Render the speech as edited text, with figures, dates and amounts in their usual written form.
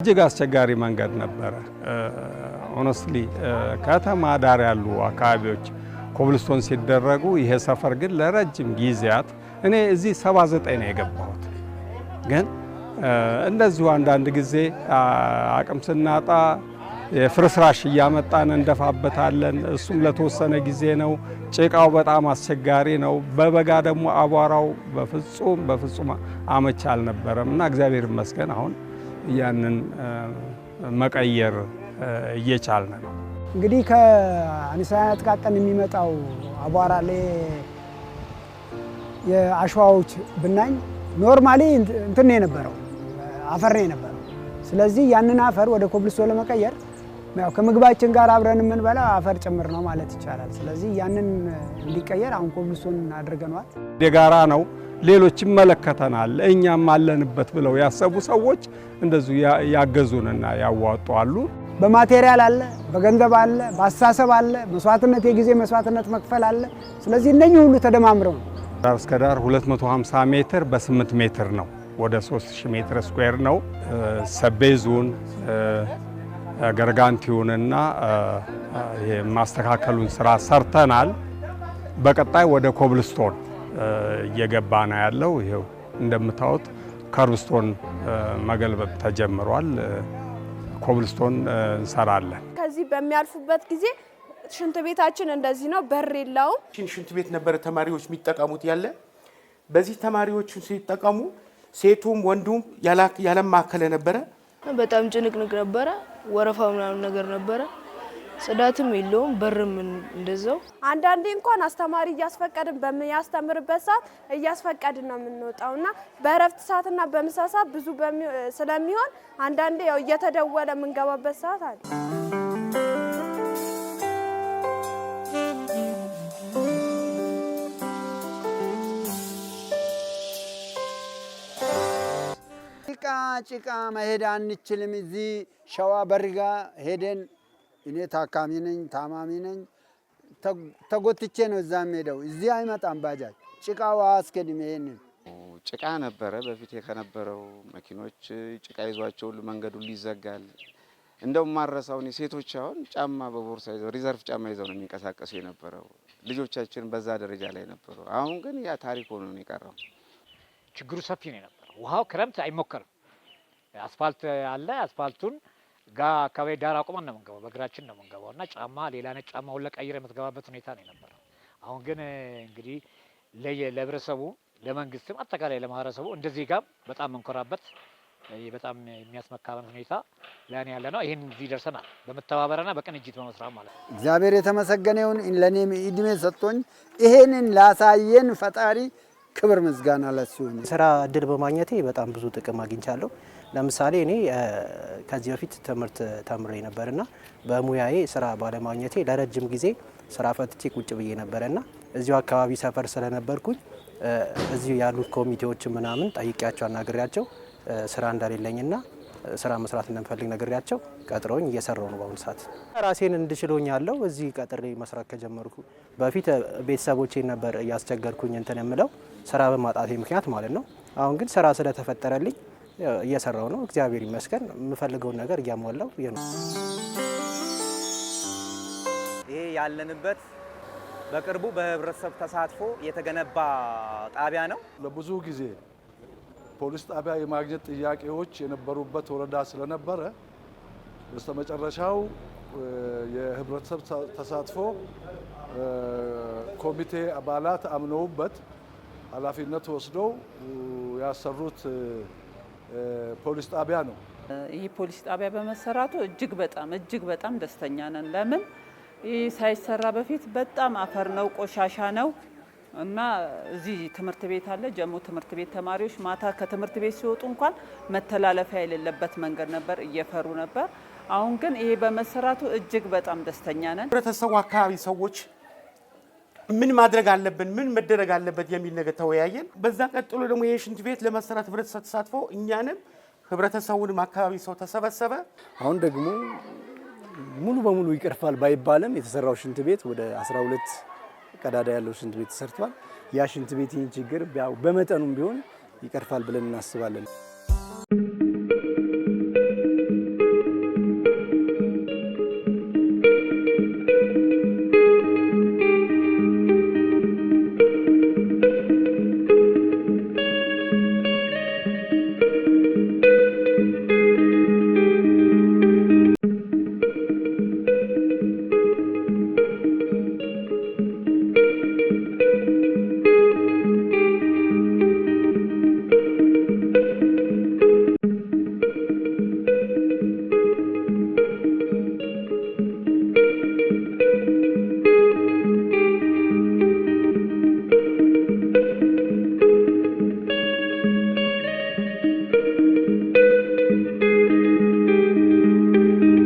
እጅግ አስቸጋሪ መንገድ ነበረ። ሆነስትሊ ከተማ ዳር ያሉ አካባቢዎች ኮብልስቶን ሲደረጉ ይሄ ሰፈር ግን ለረጅም ጊዜያት እኔ እዚህ 79 ነው የገባሁት። ግን እንደዚሁ አንዳንድ ጊዜ አቅም ስናጣ የፍርስራሽ እያመጣን እንደፋበታለን። እሱም ለተወሰነ ጊዜ ነው። ጭቃው በጣም አስቸጋሪ ነው። በበጋ ደግሞ አቧራው በፍጹም አመች አልነበረም እና እግዚአብሔር ይመስገን አሁን ያንን መቀየር እየቻልን ነው። እንግዲህ ከአነስተኛ ጥቃቅን የሚመጣው አቧራ ላይ የአሸዋዎች ብናኝ ኖርማሊ እንትን የነበረው አፈር ነው የነበረው። ስለዚህ ያንን አፈር ወደ ኮብልስቶን ለመቀየር ያው ከምግባችን ጋር አብረን የምንበላ አፈር ጭምር ነው ማለት ይቻላል። ስለዚህ ያንን እንዲቀየር አሁን ኮብልስቶን አድርገናል። የጋራ ነው። ሌሎች ይመለከተናል እኛም አለንበት ብለው ያሰቡ ሰዎች እንደዚሁ ያገዙንና ያዋጣሉ። በማቴሪያል አለ፣ በገንዘብ አለ፣ በአስተሳሰብ አለ፣ መስዋዕትነት የጊዜ መስዋዕትነት መክፈል አለ። ስለዚህ እነኚህ ሁሉ ተደማምረው ነው። ዳር እስከ ዳር 250 ሜትር በ8 ሜትር ነው። ወደ 3000 ሜትር ስኩዌር ነው። ሰቤዙን ገርጋንቲውንና የማስተካከሉን ስራ ሰርተናል። በቀጣይ ወደ ኮብልስቶን እየገባ ነው ያለው። ይሄው እንደምታዩት ከርብስቶን መገልበጥ ተጀምሯል። ኮብልስቶን እንሰራለን። ከዚህ በሚያልፉበት ጊዜ ሽንት ቤታችን እንደዚህ ነው፣ በር የለውም። ሽንት ቤት ነበረ ተማሪዎች የሚጠቀሙት ያለ። በዚህ ተማሪዎች ሲጠቀሙ ሴቱም ወንዱም ያለማከለ ነበረ። በጣም ጭንቅንቅ ነበረ። ወረፋ ምናምን ነገር ነበረ። ጽዳትም የለውም። በርም እንደዛው። አንዳንዴ እንኳን አስተማሪ እያስፈቀድን በሚያስተምርበት ሰዓት እያስፈቀድን ነው የምንወጣውና በእረፍት ሰዓትና በምሳ ሰዓት ብዙ ስለሚሆን አንዳንዴ ያው እየተደወለ የምንገባበት ሰዓት አለ። ጭቃ መሄድ አንችልም። እዚህ ሸዋ በርጋ ሄደን እኔ ታካሚ ነኝ፣ ታማሚ ነኝ። ተጎትቼ ነው እዛ ሄደው። እዚህ አይመጣም ባጃጅ። ጭቃው አያስኬድም። ይሄንን ጭቃ ነበረ በፊት ከነበረው መኪኖች ጭቃ ይዟቸው ሁሉ መንገዱ ይዘጋል። እንደውም ማረሳው ሴቶች አሁን ጫማ በቦርሳ ይዘው ሪዘርቭ ጫማ ይዘው ነው የሚንቀሳቀሱ የነበረው። ልጆቻችን በዛ ደረጃ ላይ ነበሩ። አሁን ግን ያ ታሪክ ሆኖ ነው የቀረው። ችግሩ ሰፊ ነው የነበረው። ውሃው ክረምት አይሞከርም። አስፋልት አለ። አስፋልቱን አካባቢ ዳር አቁመን ነው የምንገባው፣ በእግራችን ነው የምንገባው እና ጫማ ሌላ ነጭ ጫማ ሁሉ ቀይረ የምትገባበት ሁኔታ ነው የነበረው። አሁን ግን እንግዲህ ለህብረተሰቡ፣ ለመንግስትም አጠቃላይ ለማህበረሰቡ እንደዚህ ጋር በጣም መንኮራበት በጣም የሚያስመካበን ሁኔታ ላይ ያለ ነው። ይሄን እዚህ ደርሰናል በመተባበርና በቅንጅት በመስራት ማለት ነው። እግዚአብሔር የተመሰገነ ይሁን። ለኔም እድሜ ሰጥቶኝ ይሄንን ላሳየን ፈጣሪ ክብር ምስጋና ለሱ ይሁን። ስራ እድል በማግኘቴ በጣም ብዙ ጥቅም አግኝቻለሁ። ለምሳሌ እኔ ከዚህ በፊት ትምህርት ተምሬ ነበርና በሙያዬ ስራ ባለማግኘቴ ለረጅም ጊዜ ስራ ፈትቼ ቁጭ ብዬ ነበርና እዚሁ አካባቢ ሰፈር ስለነበርኩኝ እዚሁ ያሉት ኮሚቴዎች ምናምን ጠይቄያቸው አናግሬያቸው ስራ እንደሌለኝና ስራ መስራት እንደምፈልግ ነግሬያቸው ቀጥረውኝ እየሰራው ነው። በአሁኑ ሰዓት ራሴን እንድችሎኛለሁ። እዚህ ቀጥሬ መስራት ከጀመርኩ በፊት ቤተሰቦቼን ነበር እያስቸገርኩኝ እንትን የምለው ስራ በማጣቴ ምክንያት ማለት ነው። አሁን ግን ስራ ስለተፈጠረልኝ እየሰራው ነው። እግዚአብሔር ይመስገን። የምፈልገውን ነገር እያሟላው ነው። ይሄ ያለንበት በቅርቡ በህብረተሰብ ተሳትፎ የተገነባ ጣቢያ ነው። ለብዙ ጊዜ ፖሊስ ጣቢያ የማግኘት ጥያቄዎች የነበሩበት ወረዳ ስለነበረ በስተመጨረሻው የህብረተሰብ ተሳትፎ ኮሚቴ አባላት አምነውበት ኃላፊነት ወስደው ያሰሩት ፖሊስ ጣቢያ ነው። ይህ ፖሊስ ጣቢያ በመሰራቱ እጅግ በጣም ደስተኛ ነን። ለምን ይህ ሳይሰራ በፊት በጣም አፈር ነው፣ ቆሻሻ ነው እና እዚህ ትምህርት ቤት አለ። ጀሞ ትምህርት ቤት ተማሪዎች ማታ ከትምህርት ቤት ሲወጡ እንኳን መተላለፊያ የሌለበት መንገድ ነበር፣ እየፈሩ ነበር። አሁን ግን ይሄ በመሰራቱ እጅግ በጣም ደስተኛ ነን። ህብረተሰቡ አካባቢ ሰዎች ምን ማድረግ አለብን፣ ምን መደረግ አለበት የሚል ነገር ተወያየን። በዛ ቀጥሎ ደግሞ ይሄ ሽንት ቤት ለማሰራት ህብረተሰብ ተሳትፎ እኛንም ህብረተሰቡንም አካባቢ ሰው ተሰበሰበ። አሁን ደግሞ ሙሉ በሙሉ ይቀርፋል ባይባልም የተሰራው ሽንት ቤት ወደ 12 ቀዳዳ ያለው ሽንት ቤት ተሰርቷል። ያ ሽንት ቤት ይህን ችግር በመጠኑም ቢሆን ይቀርፋል ብለን እናስባለን።